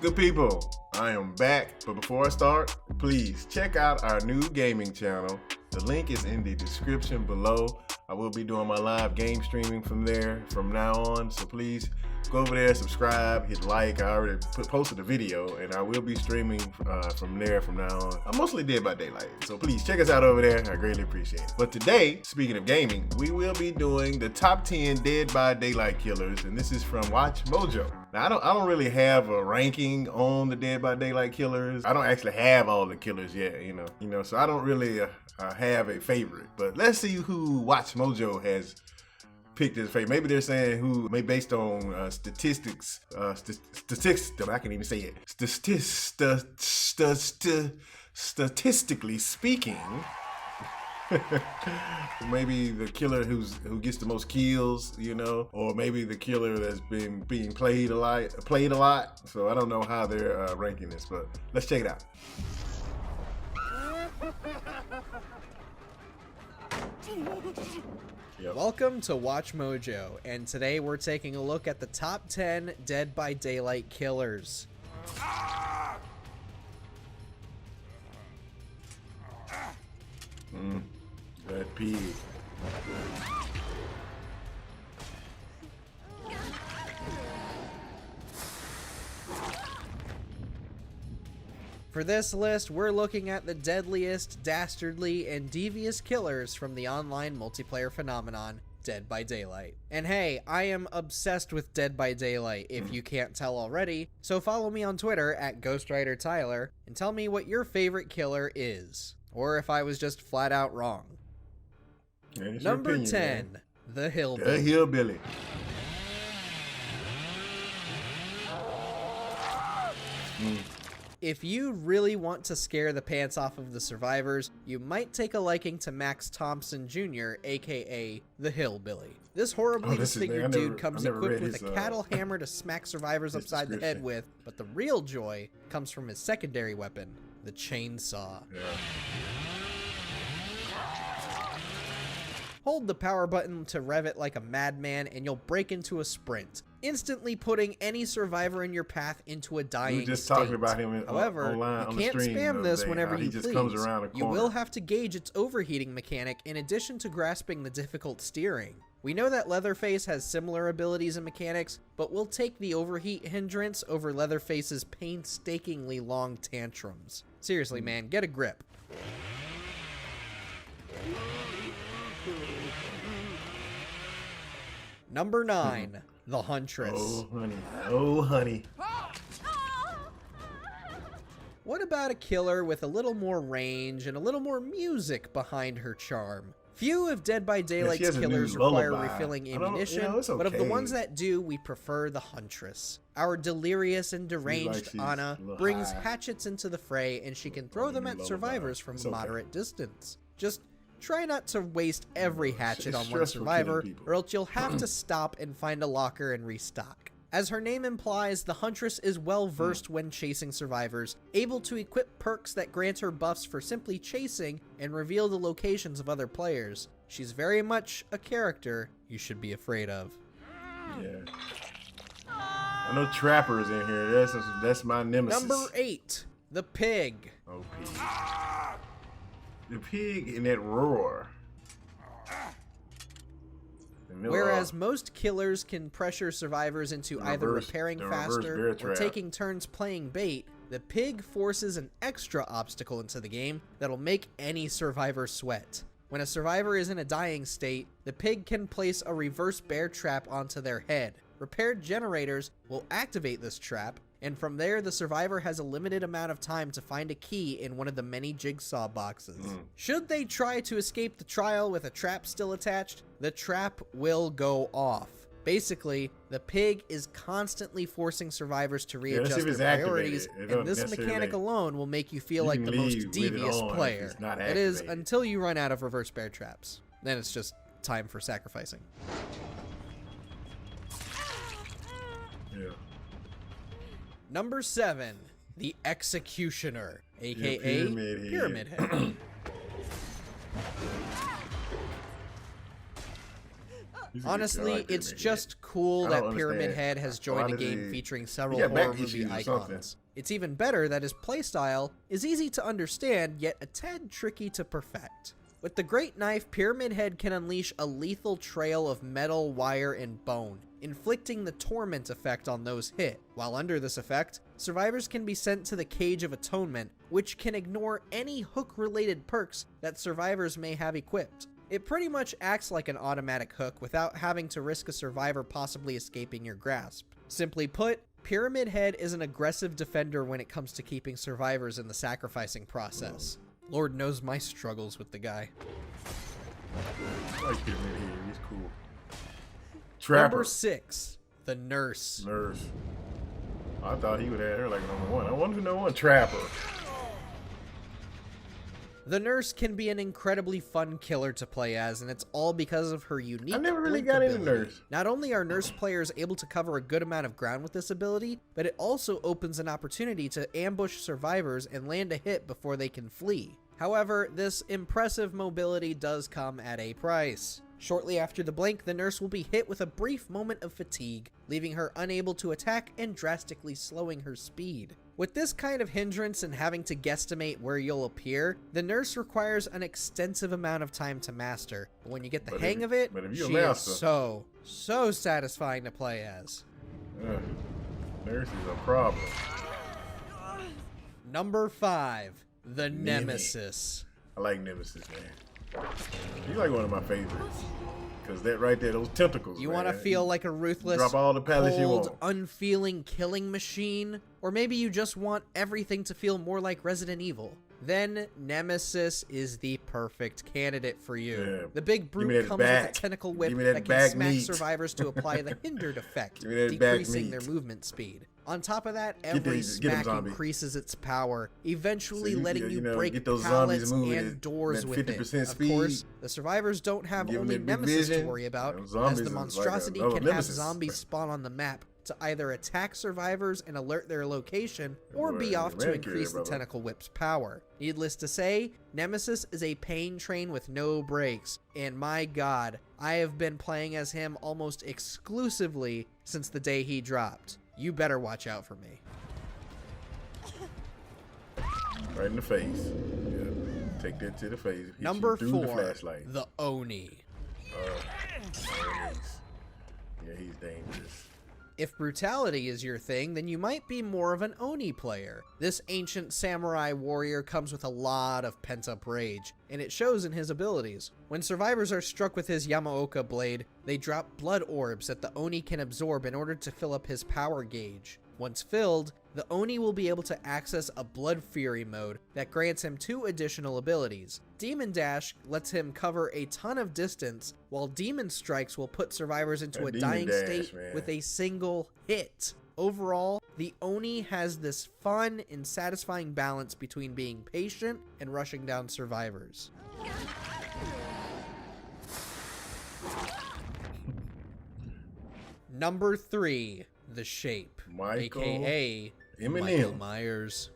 Good people, I am back, but before I start, please check out our new gaming channel. The link is in the description below. I will be doing my live game streaming from there from now on, so please go over there, subscribe, hit like. I already posted a video, and I will be streaming from there from now on. I'm mostly Dead by Daylight, so please check us out over there. I greatly appreciate it. But today, speaking of gaming, we will be doing the top 10 Dead by Daylight killers, and this is from Watch Mojo. Now, I don't really have a ranking on the Dead by Daylight killers. I don't actually have all the killers yet, you know, so I don't really have a favorite. But let's see who Watch Mojo has picked as favorite. Maybe they're saying who, maybe based on statistics. I can't even say it. Statistically speaking, maybe the killer who gets the most kills, you know, or maybe the killer that's been being played a lot. So I don't know how they're ranking this, but let's check it out. Yep. Welcome to Watch Mojo, and today we're taking a look at the top 10 Dead by Daylight killers. That pig. For this list, we're looking at the deadliest, dastardly, and devious killers from the online multiplayer phenomenon, Dead by Daylight. And hey, I am obsessed with Dead by Daylight, if you can't tell already, so follow me on Twitter at GhostwriterTyler and tell me what your favorite killer is, or if I was just flat out wrong. Number 10, man. The Hillbilly. The Hillbilly. If you really want to scare the pants off of the survivors, you might take a liking to Max Thompson Jr., aka the Hillbilly. This horribly disfigured dude comes equipped with a cattle hammer to smack survivors upside the head with, but the real joy comes from his secondary weapon, the chainsaw. Yeah. Hold the power button to rev it like a madman and you'll break into a sprint, instantly putting any survivor in your path into a dying state. We were just talking about him However, online, you can't spam this whenever you please. Comes around a corner. You will have to gauge its overheating mechanic in addition to grasping the difficult steering. We know that Leatherface has similar abilities and mechanics, but we'll take the overheat hindrance over Leatherface's painstakingly long tantrums. Seriously, man, get a grip. Number 9, the Huntress. Oh, honey. Oh, honey. What about a killer with a little more range and a little more music behind her charm? Few of Dead by Daylight's killers require refilling ammunition, but of the ones that do, we prefer the Huntress. Our delirious and deranged Anna brings hatchets into the fray, and she can throw them at survivors from a moderate distance. Just try not to waste every hatchet on one survivor, or else you'll have to stop and find a locker and restock. As her name implies, the Huntress is well versed when chasing survivors, able to equip perks that grant her buffs for simply chasing and reveal the locations of other players. She's very much a character you should be afraid of. Yeah. I know Trapper's in here. That's my nemesis. Number 8, the Pig. Oh, pig. The pig in that roar. Whereas most killers can pressure survivors into either repairing faster or taking turns playing bait, the pig forces an extra obstacle into the game that'll make any survivor sweat. When a survivor is in a dying state, the pig can place a reverse bear trap onto their head. Repaired generators will activate this trap, and from there the survivor has a limited amount of time to find a key in one of the many jigsaw boxes. Should they try to escape the trial with a trap still attached, the trap will go off. Basically, the pig is constantly forcing survivors to readjust their priorities, and this mechanic alone will make you feel like the most devious player. It is until you run out of reverse bear traps. Then it's just time for sacrificing. Yeah. Number 7, the Executioner, aka Pyramid Head. Honestly, it's just cool that Pyramid Head has joined a game featuring several horror movie icons. It's even better that his playstyle is easy to understand, yet a tad tricky to perfect. With the Great Knife, Pyramid Head can unleash a lethal trail of metal, wire, and bone, inflicting the torment effect on those hit. While under this effect, survivors can be sent to the Cage of Atonement, which can ignore any hook-related perks that survivors may have equipped. It pretty much acts like an automatic hook without having to risk a survivor possibly escaping your grasp. Simply put, Pyramid Head is an aggressive defender when it comes to keeping survivors in the sacrificing process. Lord knows my struggles with the guy. I like Pyramid Head, he's cool. Trapper. Number 6, the Nurse. Nurse. I thought he would have her like number 1. I wonder who number 1. Trapper. The Nurse can be an incredibly fun killer to play as, and it's all because of her unique I never really got into Nurse. Not only are Nurse players able to cover a good amount of ground with this ability, but it also opens an opportunity to ambush survivors and land a hit before they can flee. However, this impressive mobility does come at a price. Shortly after the blink, the Nurse will be hit with a brief moment of fatigue, leaving her unable to attack and drastically slowing her speed. With this kind of hindrance and having to guesstimate where you'll appear, the Nurse requires an extensive amount of time to master. But when you get the hang of it, she is so satisfying to play as. Nurse is a problem. Number 5, the Nemesis. I like Nemesis, man. He's like one of my favorites. Because that right there, those tentacles, You want to feel like a ruthless, drop all the pallets you want. unfeeling killing machine? Or maybe you just want everything to feel more like Resident Evil. Then Nemesis is the perfect candidate for you. Yeah. The big brute comes with a tentacle whip that can smack survivors to apply the hindered effect, decreasing their movement speed. On top of that, every smack increases its power, eventually letting you break pallets and doors with it. Of course, the survivors don't have only Nemesis to worry about, as the monstrosity can have zombies spawn on the map to either attack survivors and alert their location, or be off to increase the tentacle whip's power. Needless to say, Nemesis is a pain train with no brakes, and my god, I have been playing as him almost exclusively since the day he dropped. You better watch out for me. Right in the face. Yeah. Take that to the face. Number 4, the Oni. Yeah, he's dangerous. If brutality is your thing, then you might be more of an Oni player. This ancient samurai warrior comes with a lot of pent-up rage, and it shows in his abilities. When survivors are struck with his Yamaoka blade, they drop blood orbs that the Oni can absorb in order to fill up his power gauge. Once filled, the Oni will be able to access a Blood Fury mode that grants him 2 additional abilities. Demon Dash lets him cover a ton of distance, while Demon Strikes will put survivors into a dying state with a single hit. Overall, the Oni has this fun and satisfying balance between being patient and rushing down survivors. Number 3, the Shape, aka Michael Myers.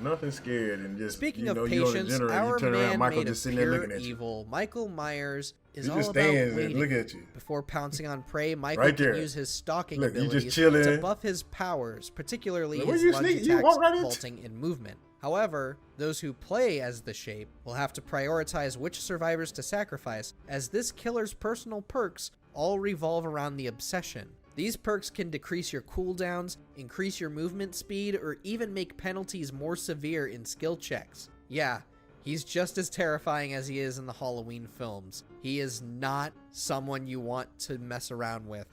Nothing scared and just Speaking of patience, our man made of pure evil, Michael Myers, is all about waiting. Look at you. Before pouncing on prey, Michael can use his stalking abilities to buff his powers, particularly his lunge attacks, vaulting, and movement. However, those who play as the Shape will have to prioritize which survivors to sacrifice, as this killer's personal perks all revolve around the Obsession. These perks can decrease your cooldowns, increase your movement speed, or even make penalties more severe in skill checks. Yeah, he's just as terrifying as he is in the Halloween films. He is not someone you want to mess around with.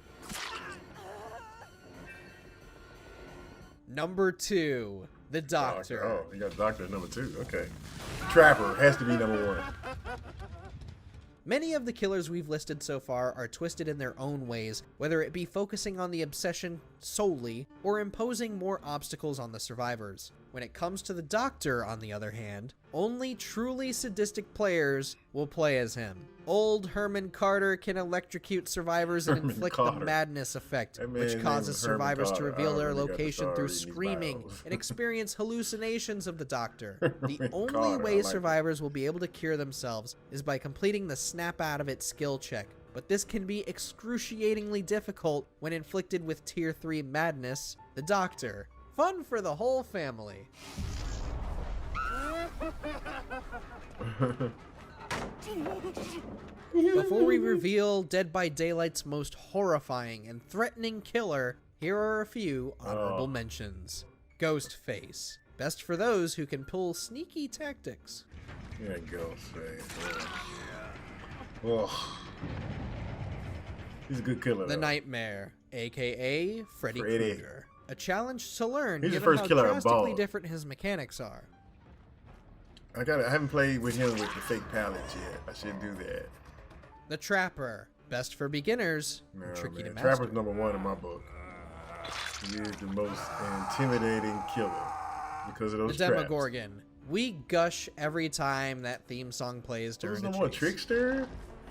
Number 2, the Doctor. Oh, you got Doctor at number 2. Okay. Trapper has to be number 1. Many of the killers we've listed so far are twisted in their own ways, whether it be focusing on the Obsession solely or imposing more obstacles on the survivors. When it comes to the Doctor, on the other hand, only truly sadistic players will play as him. Old Herman Carter can electrocute survivors and inflict the madness effect, which causes survivors to reveal their location through screaming and experience hallucinations of the Doctor. The only way survivors will be able to cure themselves is by completing the snap out of it skill check, but this can be excruciatingly difficult when inflicted with Tier 3 madness, the Doctor. Fun for the whole family. Before we reveal Dead by Daylight's most horrifying and threatening killer, here are a few honorable mentions. Ghostface. Best for those who can pull sneaky tactics. Yeah, Ghostface. Oh. He's a good killer. The Nightmare, aka Freddy Krueger. A challenge to learn, He's given how drastically different his mechanics are. I haven't played with him with the fake pallets yet. I should do that. The Trapper. Best for beginners. Tricky to master. Trapper's #1 in my book. He is the most intimidating killer because of those traps. The Demogorgon. We gush every time that theme song plays during There's a no more Trickster,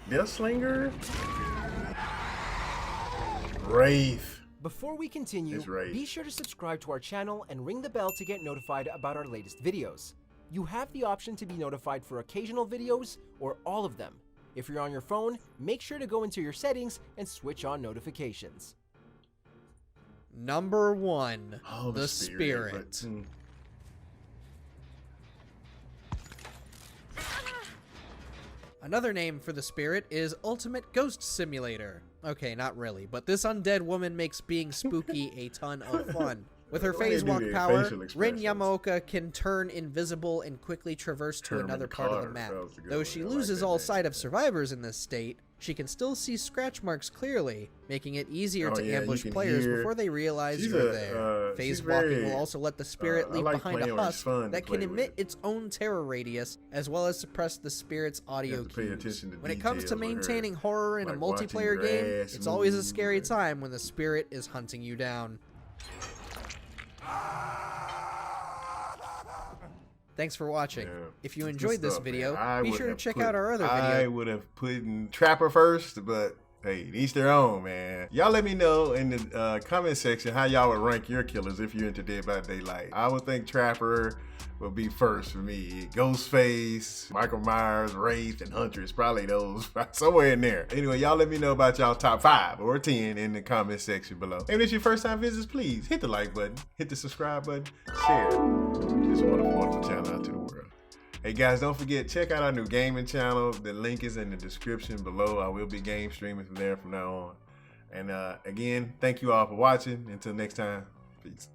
Deathslinger, Wraith. Before we continue, be sure to subscribe to our channel and ring the bell to get notified about our latest videos. You have the option to be notified for occasional videos or all of them. If you're on your phone, make sure to go into your settings and switch on notifications. Number 1, the Spirit. Another name for the Spirit is Ultimate Ghost Simulator. Okay, not really, but this undead woman makes being spooky a ton of fun. With her phase walk power, Rin Yamaoka can turn invisible and quickly traverse to another part of the map. Though she loses all sight of survivors in this state, she can still see scratch marks clearly, making it easier to ambush players before they realize you're there. Phase walking will also let the Spirit leave behind a husk that can emit its own terror radius, as well as suppress the Spirit's audio cues. When it comes to maintaining horror in a multiplayer game, it's always a scary time when the Spirit is hunting you down. Thanks for watching. If you enjoyed this video, be sure to check out our other video. I would have put Trapper first, but hey, each their own, man. Y'all let me know in the comment section how y'all would rank your killers if you're into Dead by Daylight. I would think Trapper would be first for me. Ghostface, Michael Myers, Wraith, and Huntress. Probably those, somewhere in there. Anyway, y'all let me know about y'all top 5 or 10 in the comment section below. If it's your first time visits, please hit the like button, hit the subscribe button, share this wonderful, wonderful channel out to the world. Hey guys, don't forget, check out our new gaming channel. The link is in the description below. I will be game streaming from there from now on. And again, thank you all for watching. Until next time, peace.